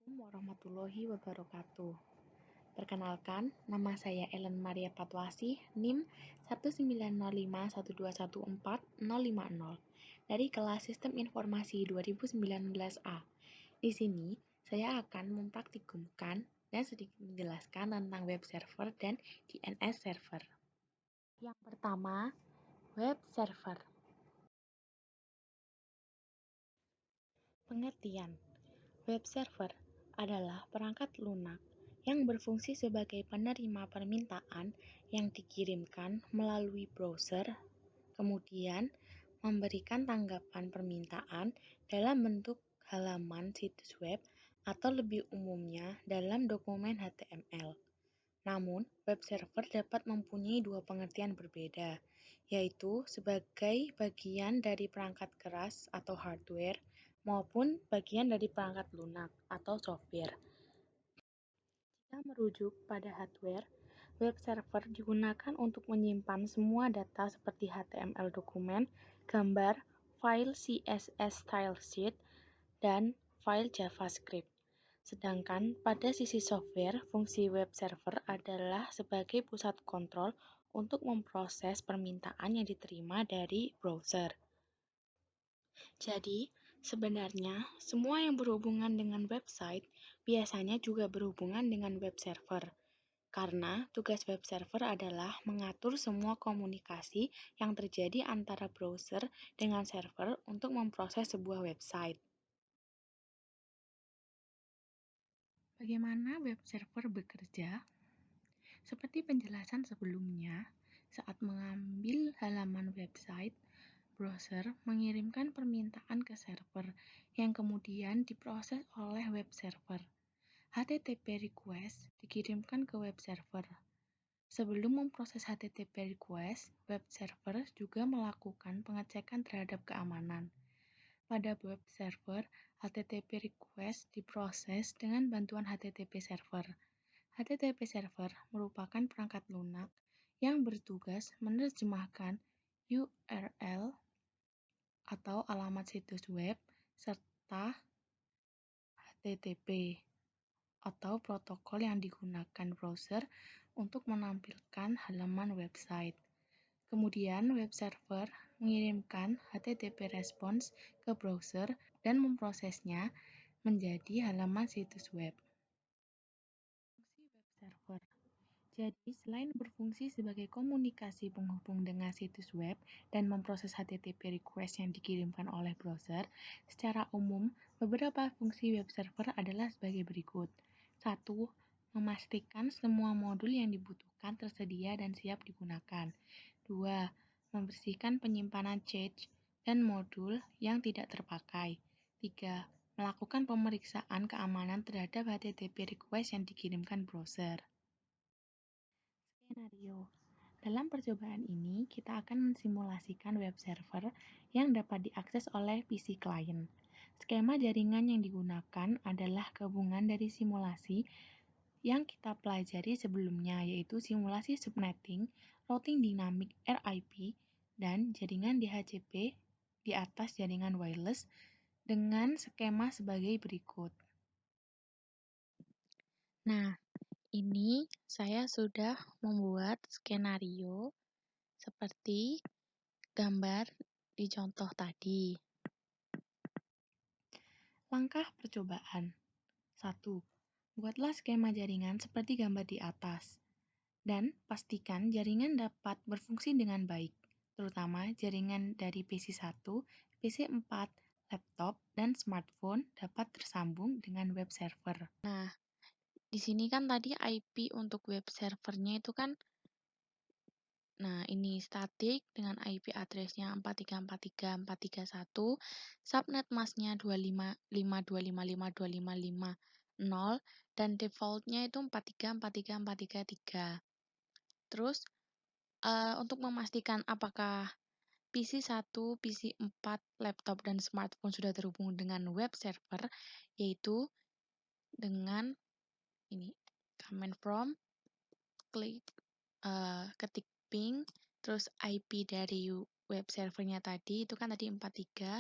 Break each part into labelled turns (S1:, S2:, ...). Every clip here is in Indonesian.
S1: Assalamualaikum warahmatullahi wabarakatuh. Perkenalkan, nama saya Ellen Maria Patwasih, NIM 19051214050 dari kelas Sistem Informasi 2019A. Di sini, saya akan mempraktikumkan dan sedikit menjelaskan tentang web server dan DNS server. Yang pertama, web server. Pengertian: web server adalah perangkat lunak yang berfungsi sebagai penerima permintaan yang dikirimkan melalui browser, kemudian memberikan tanggapan permintaan dalam bentuk halaman situs web atau lebih umumnya dalam dokumen HTML. Namun, web server dapat mempunyai dua pengertian berbeda, yaitu sebagai bagian dari perangkat keras atau hardware maupun bagian dari perangkat lunak atau software. Jika merujuk pada hardware, web server digunakan untuk menyimpan semua data seperti HTML dokumen, gambar, file CSS stylesheet, dan file JavaScript. Sedangkan pada sisi software, fungsi web server adalah sebagai pusat kontrol untuk memproses permintaan yang diterima dari browser. Jadi, sebenarnya semua yang berhubungan dengan website biasanya juga berhubungan dengan web server. Karena tugas web server adalah mengatur semua komunikasi yang terjadi antara browser dengan server untuk memproses sebuah website. Bagaimana web server bekerja? Seperti penjelasan sebelumnya, saat mengambil halaman website, browser mengirimkan permintaan ke server yang kemudian diproses oleh web server. HTTP request dikirimkan ke web server. Sebelum memproses HTTP request, web server juga melakukan pengecekan terhadap keamanan. Pada web server, HTTP request diproses dengan bantuan HTTP server. HTTP server merupakan perangkat lunak yang bertugas menerjemahkan URL atau alamat situs web serta HTTP atau protokol yang digunakan browser untuk menampilkan halaman website. Kemudian web server mengirimkan HTTP response ke browser dan memprosesnya menjadi halaman situs web. Fungsi web server. Jadi, selain berfungsi sebagai komunikasi penghubung dengan situs web dan memproses HTTP request yang dikirimkan oleh browser, secara umum, beberapa fungsi web server adalah sebagai berikut. 1. Memastikan semua modul yang dibutuhkan tersedia dan siap digunakan. 2. Membersihkan penyimpanan cache dan modul yang tidak terpakai. 3. Melakukan pemeriksaan keamanan terhadap HTTP request yang dikirimkan browser. Skenario. Dalam percobaan ini, kita akan mensimulasikan web server yang dapat diakses oleh PC client. Skema jaringan yang digunakan adalah gabungan dari simulasi yang kita pelajari sebelumnya, yaitu simulasi subnetting, routing dynamic RIP, dan jaringan DHCP di atas jaringan wireless dengan skema sebagai berikut. Nah, ini saya sudah membuat skenario seperti gambar di contoh tadi. Langkah percobaan. 1. Buatlah skema jaringan seperti gambar di atas. Dan pastikan jaringan dapat berfungsi dengan baik, terutama jaringan dari PC1, PC4, laptop, dan smartphone dapat tersambung dengan web server. Nah, di sini kan tadi IP untuk web servernya itu kan, nah ini static dengan IP address-nya 4343.431, subnet masknya 2552552550, dan default-nya itu 43434333. Terus, untuk memastikan apakah PC1, PC4, laptop, dan smartphone sudah terhubung dengan web server, yaitu dengan ini command prompt, ketik ping, terus IP dari web servernya tadi, itu kan tadi 43,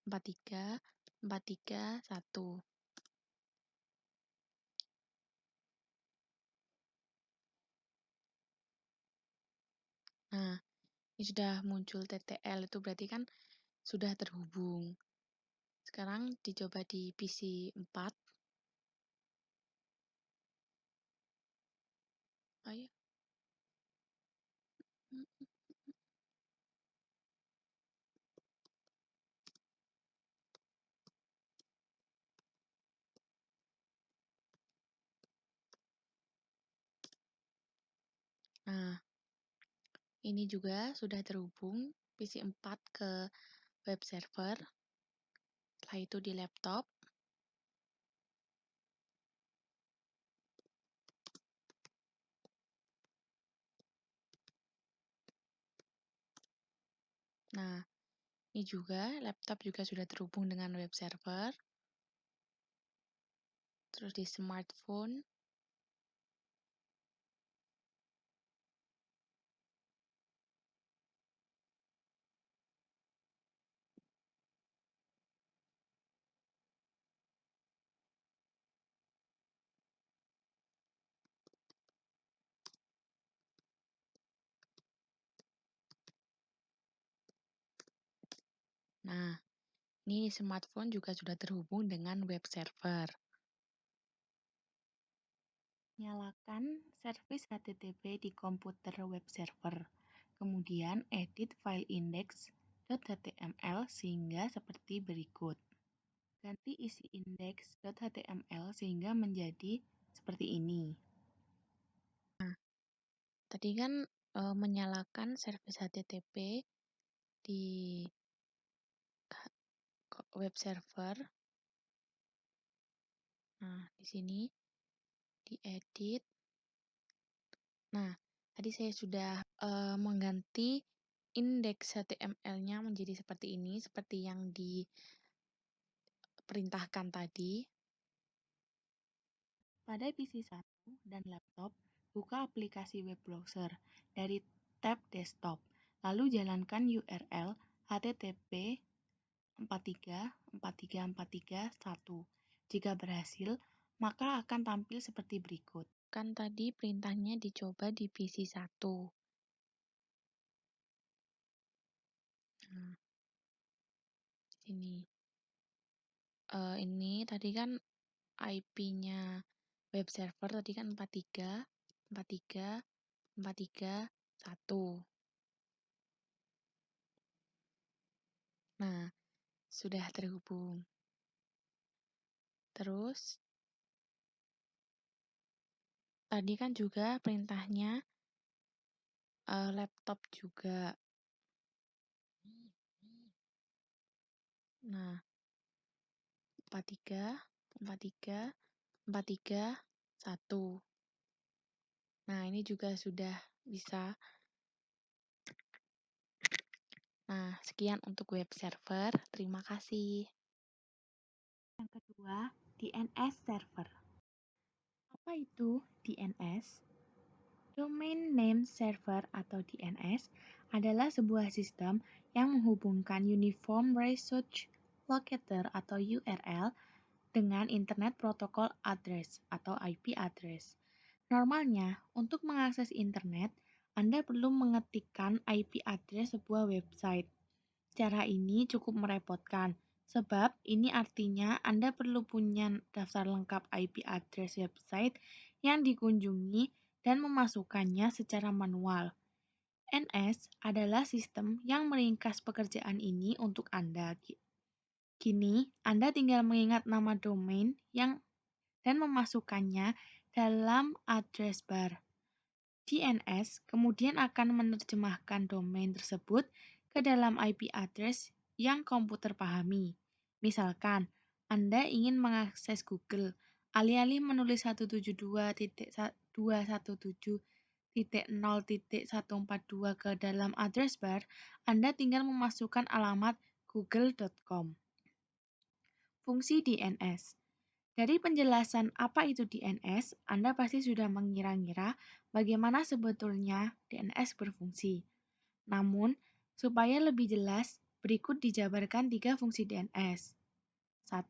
S1: 43, 431. Nah, ini sudah muncul TTL, itu berarti kan sudah terhubung. Sekarang dicoba di PC 4. Ayo. Nah, ini juga sudah terhubung PC 4 ke web server. Setelah itu di laptop. Nah, ini juga laptop juga sudah terhubung dengan web server. Terus di smartphone. Nah, ini smartphone juga sudah terhubung dengan web server. Nyalakan servis HTTP di komputer web server. Kemudian edit file index.html sehingga seperti berikut. Ganti isi index.html sehingga menjadi seperti ini. Nah, tadi kan menyalakan servis HTTP di web server. Nah, di sini diedit. Nah, tadi saya sudah mengganti indeks HTML-nya menjadi seperti ini, seperti yang diperintahkan tadi. Pada PC 1 dan laptop, buka aplikasi web browser dari tab desktop, lalu jalankan URL http 434343.1. Jika berhasil, maka akan tampil seperti berikut. Kan tadi perintahnya dicoba di PC 1. Nah, ini tadi kan IP-nya web server tadi kan 43434341. Nah, sudah terhubung. Terus tadi kan juga perintahnya laptop juga. Nah, 43434341. Nah, ini juga sudah bisa. Nah, sekian untuk web server. Terima kasih. Yang kedua, DNS server. Apa itu DNS? Domain Name Server atau DNS adalah sebuah sistem yang menghubungkan Uniform Resource Locator atau URL dengan Internet Protocol Address atau IP address. Normalnya, untuk mengakses internet, Anda perlu mengetikkan IP address sebuah website. Cara ini cukup merepotkan, sebab ini artinya Anda perlu punya daftar lengkap IP address website yang dikunjungi dan memasukkannya secara manual. NS adalah sistem yang meringkas pekerjaan ini untuk Anda. Kini, Anda tinggal mengingat nama domain dan memasukkannya dalam address bar. DNS kemudian akan menerjemahkan domain tersebut ke dalam IP address yang komputer pahami. Misalkan, Anda ingin mengakses Google, alih-alih menulis 172.217.0.142 ke dalam address bar, Anda tinggal memasukkan alamat google.com. Fungsi DNS. Dari penjelasan apa itu DNS, Anda pasti sudah mengira-ngira bagaimana sebetulnya DNS berfungsi. Namun, supaya lebih jelas, berikut dijabarkan 3 fungsi DNS. 1.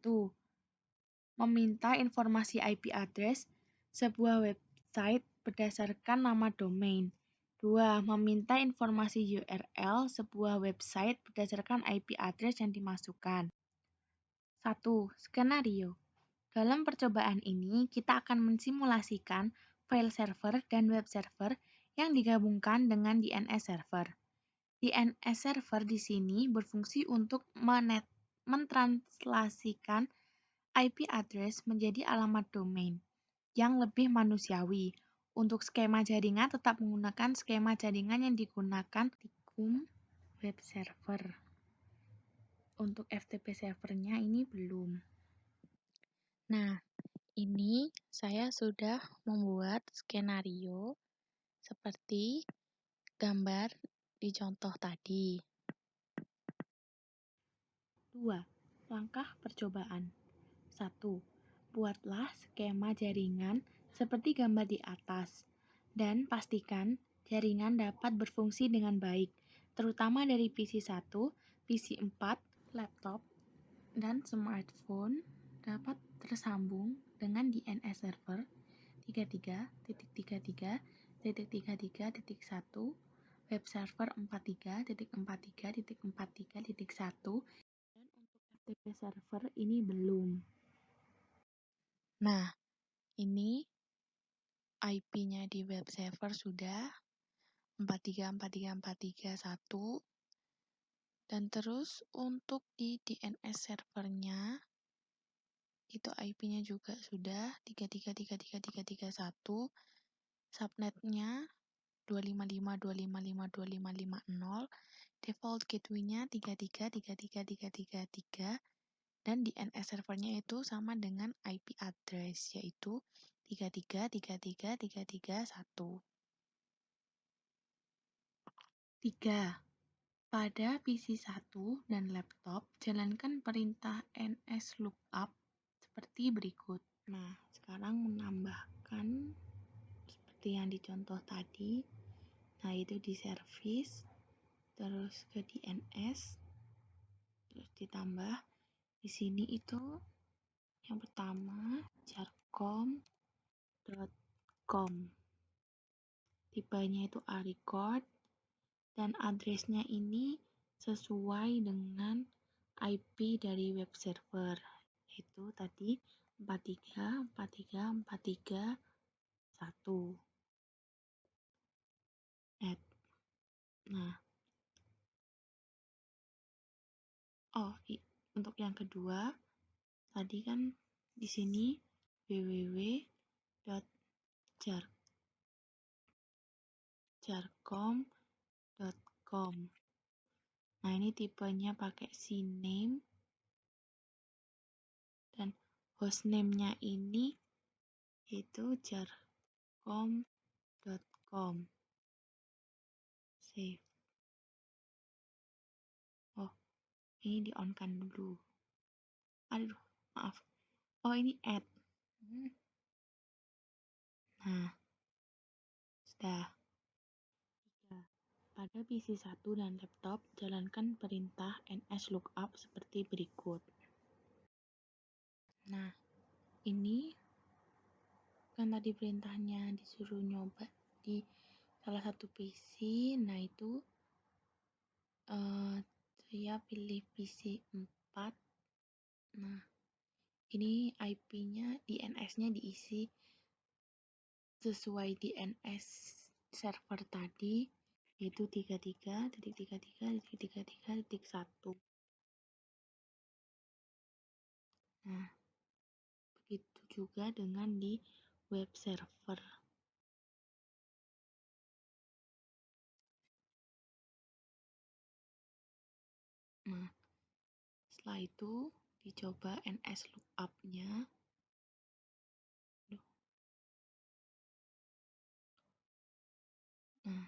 S1: Meminta informasi IP address sebuah website berdasarkan nama domain. 2. Meminta informasi URL sebuah website berdasarkan IP address yang dimasukkan. 1. Skenario. Dalam percobaan ini, kita akan mensimulasikan file server dan web server yang digabungkan dengan DNS server. DNS server di sini berfungsi untuk mentranslasikan IP address menjadi alamat domain yang lebih manusiawi. Untuk skema jaringan tetap menggunakan skema jaringan yang digunakan di web server. Untuk FTP servernya ini belum. Nah, ini saya sudah membuat skenario seperti gambar di contoh tadi. 2. Langkah percobaan. 1. Buatlah skema jaringan seperti gambar di atas dan pastikan jaringan dapat berfungsi dengan baik, terutama dari PC 1, PC 4, laptop, dan smartphone dapat tersambung dengan DNS server 33.33.33.1, web server 43.43.43.1, dan untuk FTP server ini belum. Nah, ini IP-nya di web server sudah 43.43.43.1, dan terus untuk di DNS servernya itu IP-nya juga sudah 33.33.33.1, subnetnya 255.255.255.50, default gateway-nya 33.33.33.33, dan DNS servernya itu sama dengan IP address, yaitu 33.33.33.1. 3. Pada PC 1 dan laptop, jalankan perintah nslookup seperti berikut. Nah, sekarang menambahkan seperti yang dicontoh tadi. Nah, itu di service, terus ke DNS, terus ditambah di sini itu yang pertama jarcom.com. Tipenya itu A-record dan addressnya ini sesuai dengan IP dari web server. Itu tadi 43.43.43.1. Nah, untuk yang kedua tadi kan di sini www.jarcom.com. Nah, ini tipenya pakai CNAME dan hostname-nya ini itu jarcom.com. Save. Ini di-on-kan dulu. Aduh, maaf. Ini add. Nah, sudah. Pada PC 1 dan laptop, jalankan perintah nslookup seperti berikut. Nah, ini kan tadi perintahnya disuruh nyoba di salah satu PC. Nah, itu saya pilih PC 4. Nah, ini IP-nya, DNS-nya diisi sesuai DNS server tadi, yaitu 33.33.33.1. Nah, begitu juga dengan di web server. Nah, setelah itu dicoba nslookup-nya. Nah,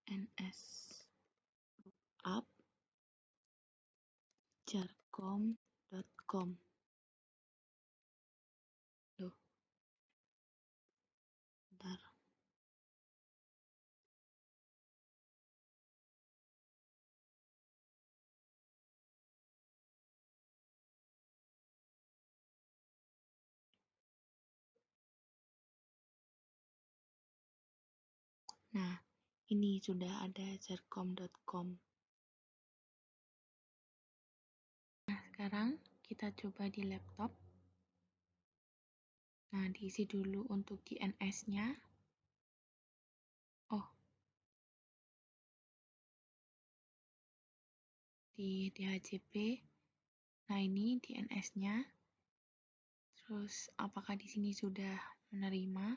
S1: nslookup jarcom.com. Bentar. Nah, ini sudah ada jarcom.com. Nah, sekarang kita coba di laptop. Nah, diisi dulu untuk DNS-nya. Oh, di DHCP. Nah, ini DNS-nya. Terus, apakah di sini sudah menerima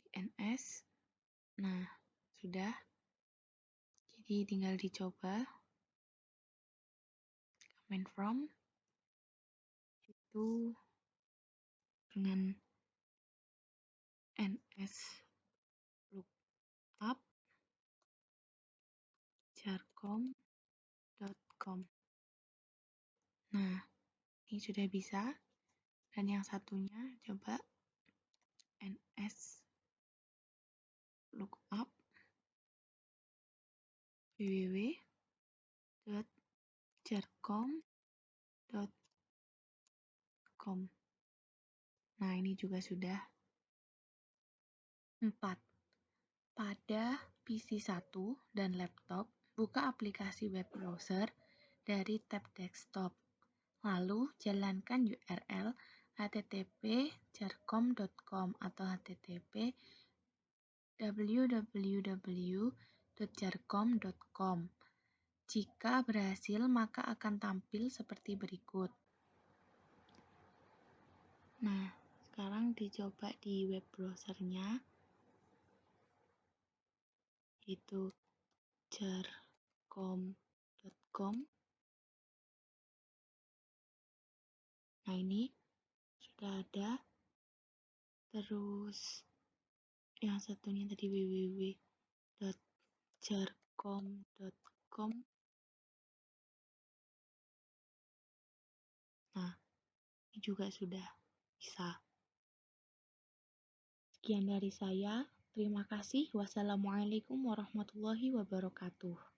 S1: DNS? Nah, sudah. Jadi, tinggal dicoba. Command from itu dengan ns lookup jarcom.com. Nah, ini sudah bisa. Dan yang satunya coba ns lookup www.jarcom.com. Nah, ini juga sudah. 4. Pada PC 1 dan laptop, buka aplikasi web browser dari tab desktop. Lalu, jalankan URL http://jarcom.com atau http www.jarcom.com. Jika berhasil, maka akan tampil seperti berikut. Nah, sekarang dicoba di web browsernya, yaitu jarcom.com. Nah, ini sudah ada. Terus yang satunya tadi www.jarcom.com. Nah, ini juga sudah bisa. Sekian dari saya. Terima kasih. Wassalamualaikum warahmatullahi wabarakatuh.